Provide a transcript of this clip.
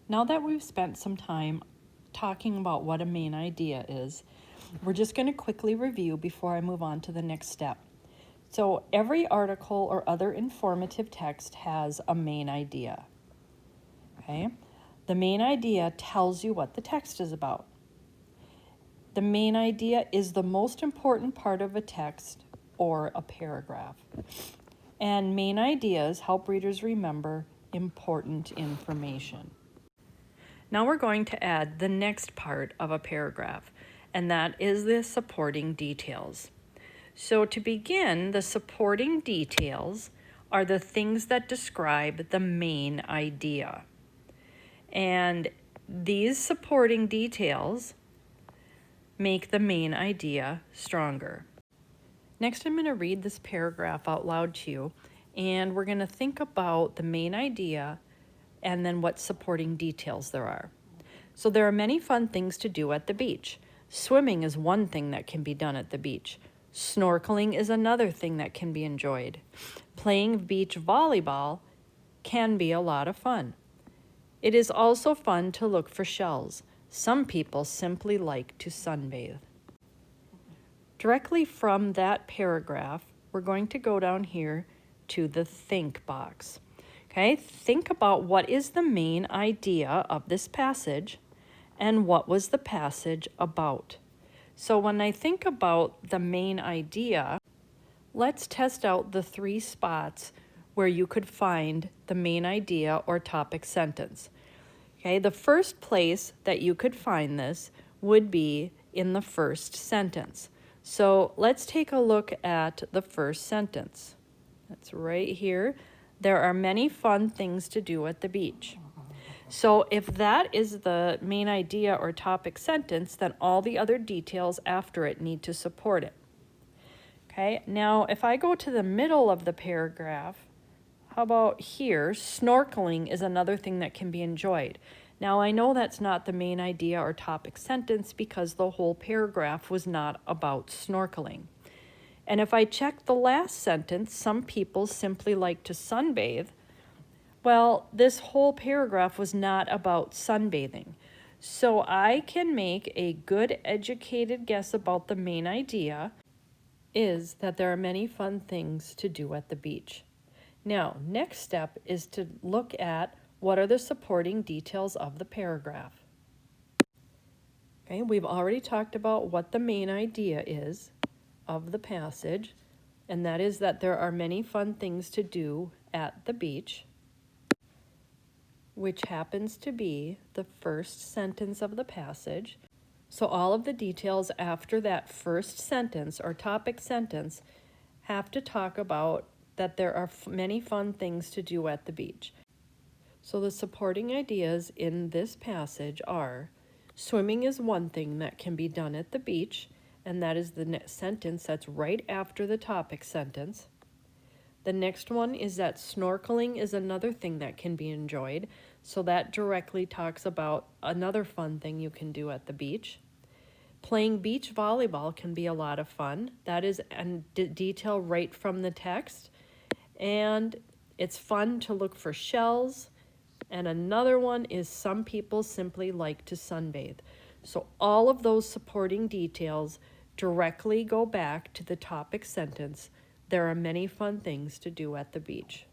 Now that we've spent some time talking about what a main idea is, we're just going to quickly review before I move on to the next step. So every article or other informative text has a main idea. Okay? The main idea tells you what the text is about. The main idea is the most important part of a text or a paragraph. And main ideas help readers remember important information. Now we're going to add the next part of a paragraph, and that is the supporting details. So to begin, the supporting details are the things that describe the main idea. And these supporting details make the main idea stronger. Next, I'm going to read this paragraph out loud to you, and we're going to think about the main idea and then what supporting details there are. So there are many fun things to do at the beach. Swimming is one thing that can be done at the beach. Snorkeling is another thing that can be enjoyed. Playing beach volleyball can be a lot of fun. It is also fun to look for shells. Some people simply like to sunbathe. Directly from that paragraph, we're going to go down here to the think box. Okay, think about what is the main idea of this passage and what was the passage about. So when I think about the main idea, let's test out the 3 spots where you could find the main idea or topic sentence. Okay, the first place that you could find this would be in the first sentence. So let's take a look at the first sentence. That's right here. There are many fun things to do at the beach. So if that is the main idea or topic sentence, then all the other details after it need to support it. Okay, now if I go to the middle of the paragraph, how about here? Snorkeling is another thing that can be enjoyed. Now I know that's not the main idea or topic sentence because the whole paragraph was not about snorkeling. And if I check the last sentence, some people simply like to sunbathe. Well, this whole paragraph was not about sunbathing. So I can make a good educated guess about the main idea is that there are many fun things to do at the beach. Now, next step is to look at what are the supporting details of the paragraph. Okay, we've already talked about what the main idea is of the passage, and that is that there are many fun things to do at the beach, which happens to be the first sentence of the passage. So all of the details after that first sentence or topic sentence have to talk about that there are many fun things to do at the beach. So the supporting ideas in this passage are: swimming is one thing that can be done at the beach, and that is the sentence that's right after the topic sentence. The next one is that snorkeling is another thing that can be enjoyed, so that directly talks about another fun thing you can do at the beach. Playing beach volleyball can be a lot of fun. That is a detail right from the text. And it's fun to look for shells. And another one is some people simply like to sunbathe. So all of those supporting details directly go back to the topic sentence. There are many fun things to do at the beach.